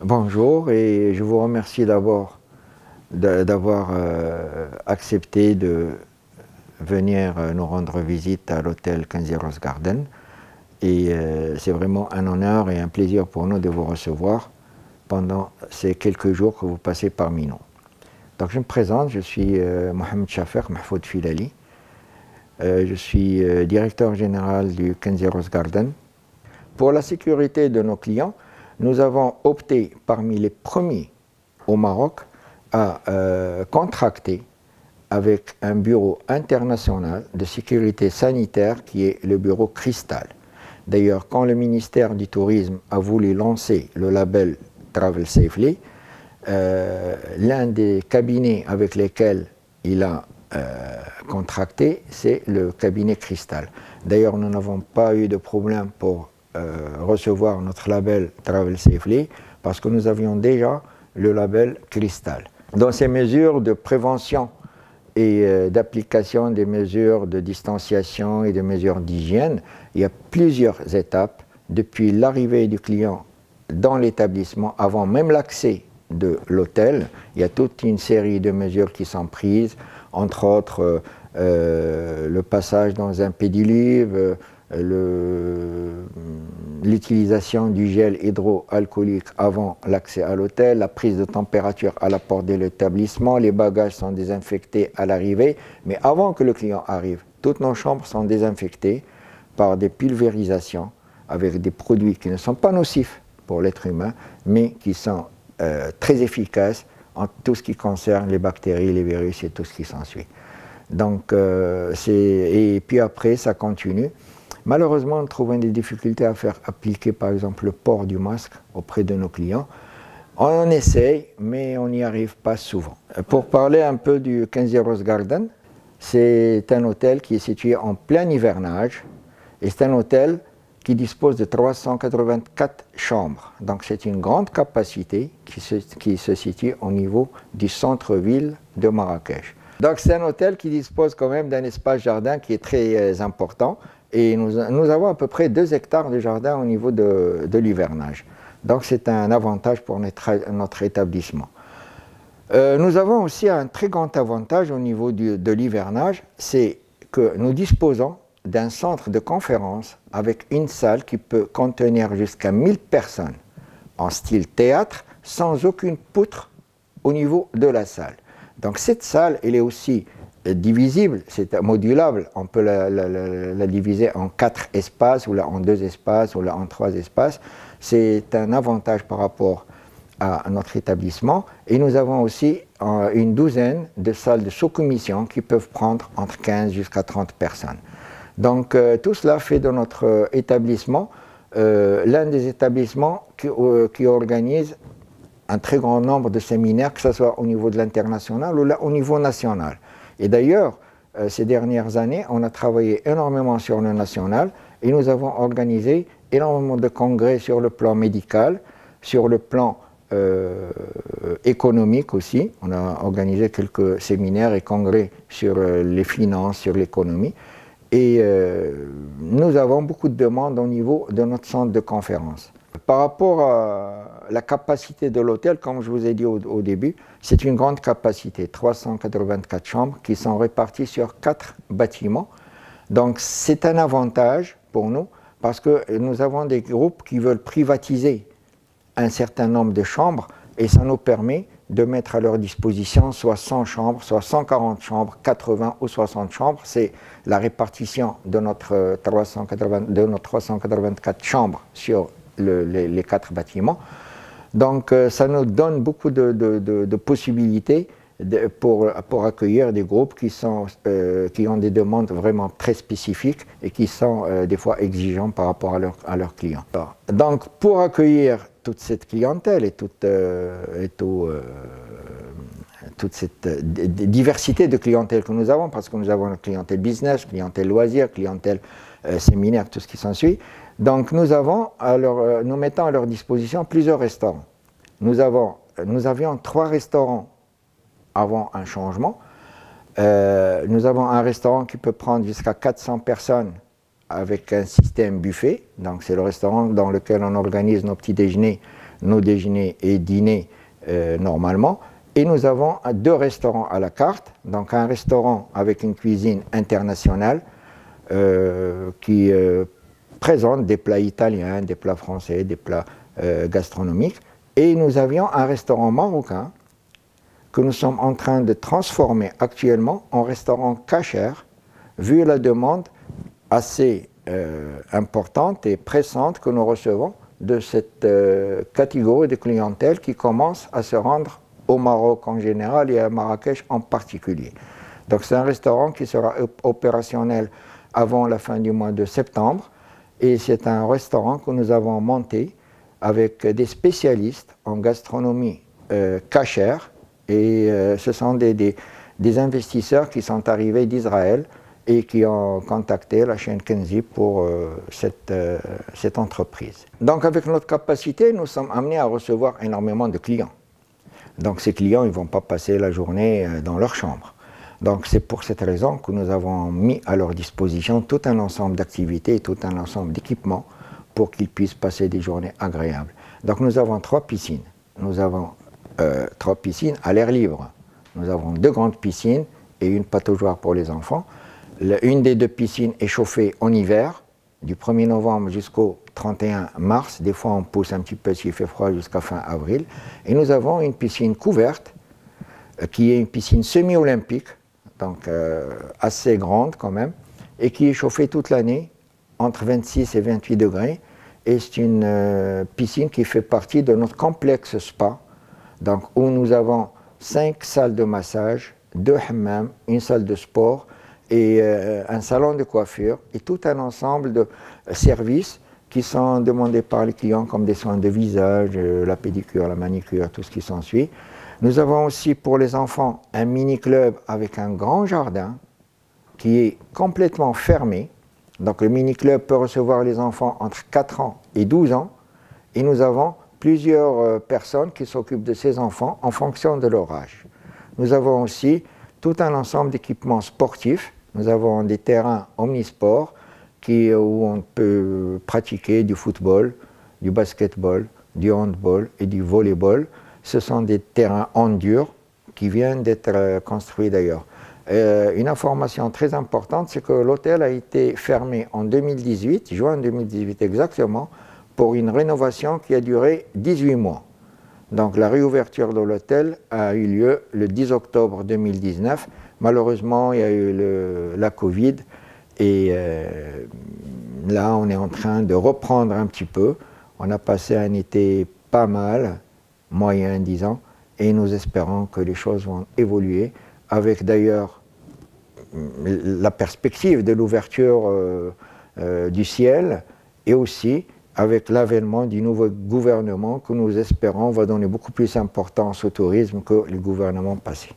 Bonjour et je vous remercie d'avoir accepté de venir nous rendre visite à l'hôtel 15 Rose Garden. Et c'est vraiment un honneur et un plaisir pour nous de vous recevoir pendant ces quelques jours que vous passez parmi nous. Donc je me présente, je suis Mohamed Chafer Mahfoud Filali. Je suis directeur général du 15 Rose Garden. Pour la sécurité de nos clients, nous avons opté parmi les premiers au Maroc à contracter avec un bureau international de sécurité sanitaire qui est le bureau Cristal. D'ailleurs, quand le ministère du Tourisme a voulu lancer le label Travel Safely, l'un des cabinets avec lesquels il a contracté, c'est le cabinet Cristal. D'ailleurs, nous n'avons pas eu de problème pour recevoir notre label Travel Safely parce que nous avions déjà le label Cristal. Dans ces mesures de prévention et d'application des mesures de distanciation et des mesures d'hygiène, il y a plusieurs étapes depuis l'arrivée du client dans l'établissement, avant même l'accès de l'hôtel. Il y a toute une série de mesures qui sont prises, entre autres le passage dans un pédiluve, l'utilisation du gel hydroalcoolique avant l'accès à l'hôtel, la prise de température à la porte de l'établissement, les bagages sont désinfectés à l'arrivée, mais avant que le client arrive, toutes nos chambres sont désinfectées par des pulvérisations avec des produits qui ne sont pas nocifs pour l'être humain, mais qui sont très efficaces en tout ce qui concerne les bactéries, les virus et tout ce qui s'ensuit. Donc, et puis après, ça continue. Malheureusement, on trouve des difficultés à faire appliquer, par exemple, le port du masque auprès de nos clients. On essaye, mais on n'y arrive pas souvent. Pour parler un peu du 15 Rose Garden, c'est un hôtel qui est situé en plein hivernage et c'est un hôtel qui dispose de 384 chambres. Donc c'est une grande capacité qui se situe au niveau du centre-ville de Marrakech. Donc c'est un hôtel qui dispose quand même d'un espace jardin qui est très important. Et nous avons à peu près 2 hectares de jardin au niveau de l'hivernage. Donc c'est un avantage pour notre établissement. Nous avons aussi un très grand avantage au niveau de l'hivernage, c'est que nous disposons d'un centre de conférence avec une salle qui peut contenir jusqu'à 1000 personnes en style théâtre sans aucune poutre au niveau de la salle. Donc cette salle, elle est aussi divisible, c'est modulable, on peut la diviser en 4 espaces, ou là en 2 espaces, ou là en 3 espaces. C'est un avantage par rapport à notre établissement. Et nous avons aussi une douzaine de salles de sous-commission qui peuvent prendre entre 15 jusqu'à 30 personnes. Donc tout cela fait de notre établissement l'un des établissements qui organise un très grand nombre de séminaires, que ce soit au niveau de l'international ou là au niveau national. Et d'ailleurs, ces dernières années, on a travaillé énormément sur le national et nous avons organisé énormément de congrès sur le plan médical, sur le plan économique aussi. On a organisé quelques séminaires et congrès sur les finances, sur l'économie. Et nous avons beaucoup de demandes au niveau de notre centre de conférence. Par rapport à la capacité de l'hôtel, comme je vous ai dit au début, c'est une grande capacité, 384 chambres qui sont réparties sur 4 bâtiments. Donc c'est un avantage pour nous parce que nous avons des groupes qui veulent privatiser un certain nombre de chambres et ça nous permet de mettre à leur disposition soit 100 chambres, soit 140 chambres, 80 ou 60 chambres. C'est la répartition de notre 384 chambres sur les 4 bâtiments. Donc ça nous donne beaucoup de possibilités pour accueillir des groupes qui ont des demandes vraiment très spécifiques et qui sont des fois exigeants par rapport à leurs clients. Alors, donc pour accueillir toute cette clientèle et toute cette diversité de clientèle que nous avons, parce que nous avons une clientèle business, clientèle loisirs, clientèle séminaire, tout ce qui s'ensuit. Donc nous mettons à leur disposition plusieurs restaurants. Nous avions 3 restaurants avant un changement. Nous avons un restaurant qui peut prendre jusqu'à 400 personnes avec un système buffet. Donc c'est le restaurant dans lequel on organise nos petits déjeuners, nos déjeuners et dîners normalement. Et nous avons 2 restaurants à la carte. Donc un restaurant avec une cuisine internationale qui présente des plats italiens, des plats français, des plats gastronomiques. Et nous avions un restaurant marocain que nous sommes en train de transformer actuellement en restaurant kasher, vu la demande assez importante et pressante que nous recevons de cette catégorie de clientèle qui commence à se rendre au Maroc en général et à Marrakech en particulier. Donc c'est un restaurant qui sera opérationnel avant la fin du mois de septembre et c'est un restaurant que nous avons monté avec des spécialistes en gastronomie kasher et ce sont des investisseurs qui sont arrivés d'Israël et qui ont contacté la chaîne Kenzi pour cette entreprise. Donc avec notre capacité, nous sommes amenés à recevoir énormément de clients. Donc ces clients, ils ne vont pas passer la journée dans leur chambre. Donc c'est pour cette raison que nous avons mis à leur disposition tout un ensemble d'activités et tout un ensemble d'équipements pour qu'ils puissent passer des journées agréables. Donc nous avons 3 piscines. Nous avons 3 piscines à l'air libre. Nous avons 2 grandes piscines et une pataugeoire pour les enfants. Une des 2 piscines est chauffée en hiver, du 1er novembre jusqu'au 31 mars. Des fois, on pousse un petit peu s'il fait froid jusqu'à fin avril. Et nous avons une piscine couverte, qui est une piscine semi-olympique, donc assez grande quand même, et qui est chauffée toute l'année, entre 26 et 28 degrés. Et c'est une piscine qui fait partie de notre complexe spa, donc où nous avons 5 salles de massage, 2 hammams, une salle de sport, et un salon de coiffure et tout un ensemble de services qui sont demandés par les clients comme des soins de visage, la pédicure, la manicure, tout ce qui s'ensuit. Nous avons aussi pour les enfants un mini-club avec un grand jardin qui est complètement fermé. Donc le mini-club peut recevoir les enfants entre 4 ans et 12 ans et nous avons plusieurs personnes qui s'occupent de ces enfants en fonction de leur âge. Nous avons aussi tout un ensemble d'équipements sportifs. Nous avons des terrains omnisports où on peut pratiquer du football, du basketball, du handball et du volleyball. Ce sont des terrains en dur qui viennent d'être construits d'ailleurs. Une information très importante, c'est que l'hôtel a été fermé en 2018, juin 2018 exactement, pour une rénovation qui a duré 18 mois. Donc la réouverture de l'hôtel a eu lieu le 10 octobre 2019. Malheureusement, il y a eu la Covid et là, on est en train de reprendre un petit peu. On a passé un été pas mal, moyen disons, et nous espérons que les choses vont évoluer avec d'ailleurs la perspective de l'ouverture du ciel et aussi avec l'avènement du nouveau gouvernement que nous espérons va donner beaucoup plus d'importance au tourisme que le gouvernement passé.